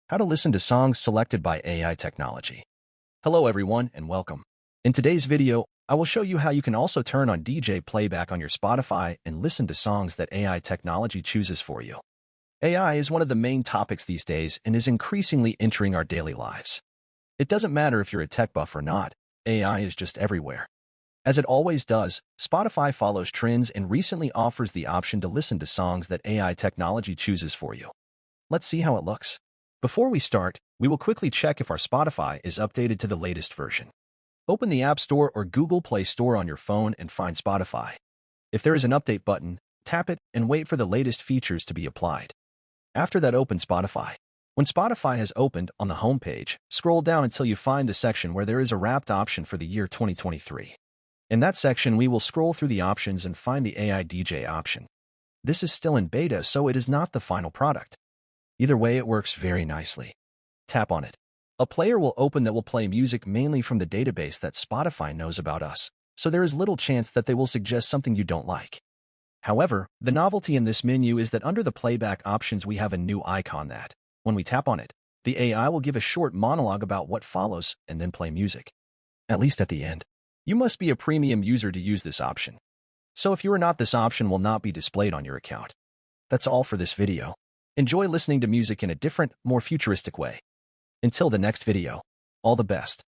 How to listen to songs selected by AI technology. Hello everyone and welcome. In today's video, I will show you how you can also turn on DJ playback on your Spotify and listen to songs that AI technology chooses for you. AI is one of the main topics these days and is increasingly entering our daily lives. It doesn't matter if you're a tech buff or not, AI is just everywhere. As it always does, Spotify follows trends and recently offers the option to listen to songs that AI technology chooses for you. Let's see how it looks. Before we start, we will quickly check if our Spotify is updated to the latest version. Open the App Store or Google Play Store on your phone and find Spotify. If there is an update button, tap it and wait for the latest features to be applied. After that, open Spotify. When Spotify has opened on the home page, scroll down until you find the section where there is a wrapped option for the year 2023. In that section, we will scroll through the options and find the AI DJ option. This is still in beta, so it is not the final product. Either way, it works very nicely. Tap on it. A player will open that will play music mainly from the database that Spotify knows about us, so there is little chance that they will suggest something you don't like. However, the novelty in this menu is that under the playback options we have a new icon that, when we tap on it, the AI will give a short monologue about what follows and then play music. At least at the end. You must be a premium user to use this option. So if you are not, this option will not be displayed on your account. That's all for this video. Enjoy listening to music in a different, more futuristic way. Until the next video, all the best.